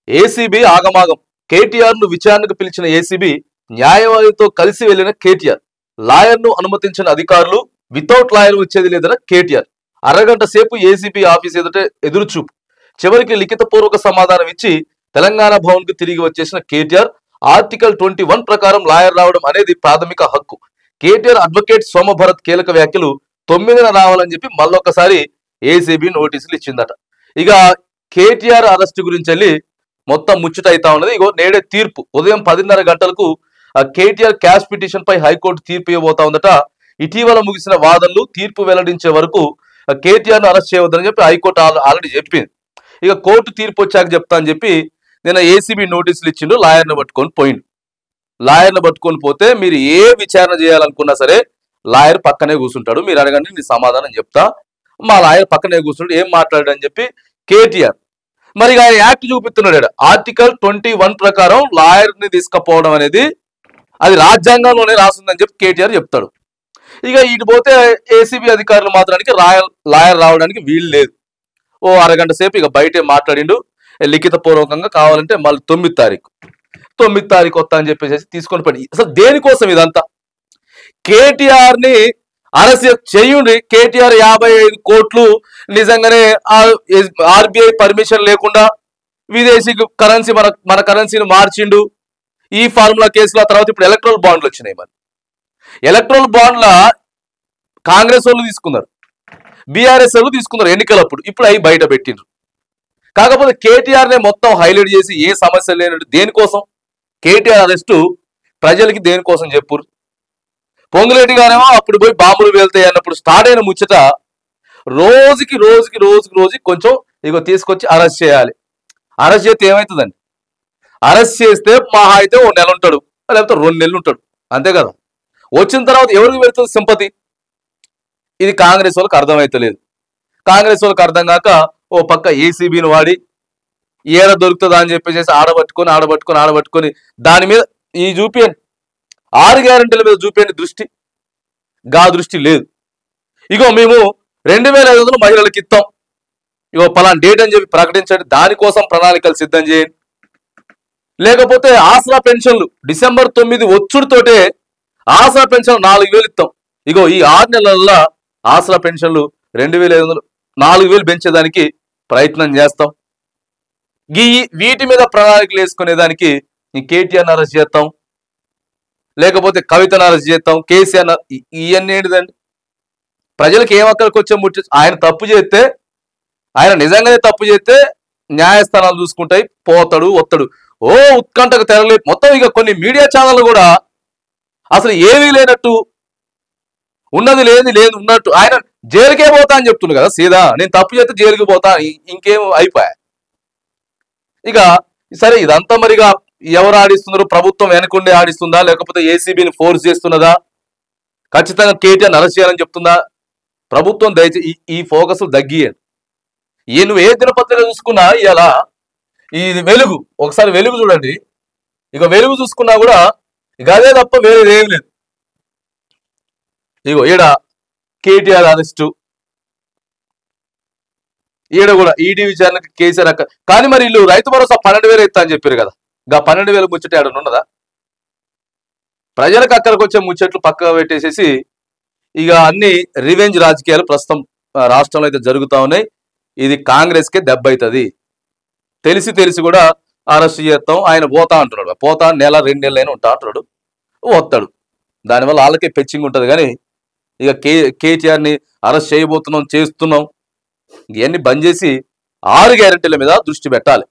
ACB ఆగమాగం. కేటీఆర్ ను విచారణకు పిలిచిన ఏసీబీ, న్యాయవాదితో కలిసి వెళ్లిన కేటీఆర్, లాయర్ ను అనుమతించిన అధికారులు, వితౌట్ లాయర్ వచ్చేది లేదన్న కేటీఆర్. అరగంట సేపు ఏసీబీ ఆఫీస్ ఎదుట ఎదురుచూపు. చివరికి లిఖితపూర్వక సమాధానం ఇచ్చి తెలంగాణ భవన్ కు తిరిగి వచ్చేసిన కేటీఆర్, ఆర్టికల్ 21 ప్రకారం లాయర్ రావడం అనేది ప్రాథమిక హక్కు. కేటీఆర్ అడ్వకేట్ సోమభరత్ కీలక వ్యాఖ్యలు 9న రావాలని చెప్పి మళ్ళొకసారి ఏసీబీ నోటీసులు ఇచ్చిందట. ఇక కేటీఆర్ అరెస్ట్ గురించి వెళ్ళి మొత్తం ముచ్చట అవుతా ఉన్నది. ఇగో నేడే తీర్పు ఉదయం 10:30 గంటలకు కేటీఆర్ క్యాష్ పిటిషన్ పై హైకోర్టు తీర్పు ఇవ్వబోతా ఉందట. ఇటీవల ముగిసిన వాదనలు తీర్పు వెల్లడించే వరకు కేటీఆర్ ను అరెస్ట్ చేయవద్దని చెప్పి హైకోర్టు ఆల్రెడీ చెప్పింది. ఇక కోర్టు తీర్పు వచ్చాక చెప్తా అని చెప్పి నిన్న ఏసీబీ నోటీసులు ఇచ్చిండు. లాయర్ను పట్టుకొని పోయిండు. లాయర్ను పట్టుకొని పోతే మీరు ఏ విచారణ చేయాలనుకున్నా సరే లాయర్ పక్కనే కూర్చుంటాడు. మీరు అడగండి, నీ సమాధానం చెప్తా. మా లాయర్ పక్కనే కూర్చుంటాడు, ఏం మాట్లాడాడని చెప్పి కేటీఆర్ మరి ఆయన యాక్ట్ చూపిస్తున్నాడు. ఆర్టికల్ 21 ప్రకారం లాయర్ ని తీసుకుపోవడం అనేది అది రాజ్యాంగంలోనే రాస్తుందని చెప్పి కేటీఆర్ చెప్తాడు. ఇక ఇటు పోతే ఏసీబీ అధికారులు మాత్రానికి లాయర్ రావడానికి వీలు లేదు. ఓ అరగంట సేపు ఇక బయటే మాట్లాడిండు. లిఖిత పూర్వకంగా కావాలంటే మళ్ళీ 9వ తారీఖు వస్తా అని చెప్పేసి తీసుకొని పడి. అసలు దేనికోసం ఇదంతా? కేటీఆర్ ని అరెస్ట్ చేయండి. కేటీఆర్ 55 కోట్లు నిజంగానే ఆర్బీఐ పర్మిషన్ లేకుండా విదేశీ కరెన్సీ మన కరెన్సీని మార్చిండు. ఈ ఫార్ములా కేసుల తర్వాత ఇప్పుడు ఎలక్ట్రల్ బాండ్లు వచ్చినాయి. మరి ఎలక్ట్రల్ బాండ్ల కాంగ్రెస్ వాళ్ళు తీసుకున్నారు, బీఆర్ఎస్ వాళ్ళు తీసుకున్నారు ఎన్నికలప్పుడు. ఇప్పుడు అవి బయట పెట్టిండ్రు. కాకపోతే కేటీఆర్ నే మొత్తం హైలైట్ చేసి ఏ సమస్య లేనట్టు దేనికోసం కేటీఆర్ అరెస్టు ప్రజలకి దేనికోసం చెప్పురు. పొంగులేటి గారేమో అప్పుడు పోయి బాంబులు వెళ్తాయి అన్నప్పుడు స్టార్ట్ అయిన ముచ్చట రోజుకి కొంచెం ఇగో తీసుకొచ్చి అరెస్ట్ చేయాలి. అరెస్ట్ చేస్తే ఏమవుతుందండి? అరెస్ట్ చేస్తే మహా అయితే 1 నెల ఉంటాడు, లేకపోతే 2 నెలలు ఉంటాడు, అంతే కదా. వచ్చిన తర్వాత ఎవరికి వెళ్తుంది సింపతి? ఇది కాంగ్రెస్ వాళ్ళకి అర్థమైతలేదు. కాంగ్రెస్ వాళ్ళకి అర్థం కాక ఓ పక్క ఏసీబీని వాడి ఏడ దొరుకుతుందా అని చెప్పేసి ఆడబట్టుకొని దాని మీద ఈ చూపియండి, 6 గ్యారెంటీల మీద చూపించండి దృష్టి. దృష్టి లేదు. ఇగో మేము 2500 మహిళలకు ఇస్తాం, ఇగో పలానా డేట్ అని చెప్పి ప్రకటించండి, దానికోసం ప్రణాళికలు సిద్ధం చేయండి. లేకపోతే ఆసరా పెన్షన్లు డిసెంబర్ 9 వచ్చుడుతోటే ఆసరా పెన్షన్ 4000 ఇస్తాం. ఇగో ఈ 6 నెలల్లో ఆసరా పెన్షన్లు 2500 4000 పెంచేదానికి ప్రయత్నం చేస్తాం. వీటి మీద ప్రణాళికలు వేసుకునేదానికి కేటీఆర్ అరెస్ట్ చేస్తాం, లేకపోతే కవితను అరెస్ట్ చేస్తాం, కేసీఆర్. ఇవన్నీ ఏంటిదండి? ప్రజలకు ఏం అక్కడికి వచ్చే ముట్టి ఆయన తప్పు చేస్తే, ఆయన నిజంగానే తప్పు చేస్తే న్యాయస్థానాలు చూసుకుంటాయి, పోతాడు వస్తాడు. ఓ ఉత్కంఠకు తెరలే మొత్తం. ఇక కొన్ని మీడియా ఛానళ్ళు కూడా అసలు ఏమీ లేనట్టు, ఉన్నది లేదు ఉన్నట్టు ఆయన జైలుకే పోతా అని చెప్తున్నాడు కదా. సీదా నేను తప్పు చేస్తే జైలుకి పోతా, ఇంకేం అయిపోయా. ఇక సరే ఇదంతా మరిగా ఎవరు ఆడిస్తున్నారు? ప్రభుత్వం వెనకుండే ఆడిస్తుందా, లేకపోతే ఏసీబీని ఫోర్స్ చేస్తున్నదా? ఖచ్చితంగా కేటీఆర్ అరెస్ట్ చేయాలని చెప్తుందా? ప్రభుత్వం దయచేసి ఈ ఫోకస్ తగ్గియండి. నువ్వు ఏ దినపత్రిక చూసుకున్నా ఇలా ఇది వెలుగు, ఒకసారి వెలుగు చూడండి. ఇక వెలుగు చూసుకున్నా కూడా ఇక అదే తప్ప వేరేది ఏం లేదు. ఇగో ఈడ కేటీఆర్ అరెస్టు, ఈడ కూడా ఈడీ విచారణకు కేసీఆర్ కానీ మరి వీళ్ళు రైతు భరోసా 12,000 ఇస్తా అని చెప్పారు కదా. 12,000 ముచ్చట ఏడన్నా ఉన్నదా? ప్రజలకు అక్కడికి వచ్చే ముచ్చట్లు పక్కగా పెట్టేసేసి ఇక అన్ని రివెంజ్ రాజకీయాలు ప్రస్తుతం రాష్ట్రంలో అయితే జరుగుతూ ఉన్నాయి. ఇది కాంగ్రెస్కే దెబ్బ అవుతుంది. తెలిసి కూడా అరెస్ట్ చేస్తాం, ఆయన పోతా అంటున్నాడు. పోతా నెల 2 నెలలైనా ఉంటా అంటున్నాడు, వస్తాడు. దానివల్ల వాళ్ళకే పెచ్చింగ్ ఉంటుంది. కానీ ఇక కేటీఆర్ని అరెస్ట్ చేయబోతున్నాం, చేస్తున్నాం, ఇవన్నీ బంద్ చేసి 6 గ్యారెంటీల మీద దృష్టి పెట్టాలి.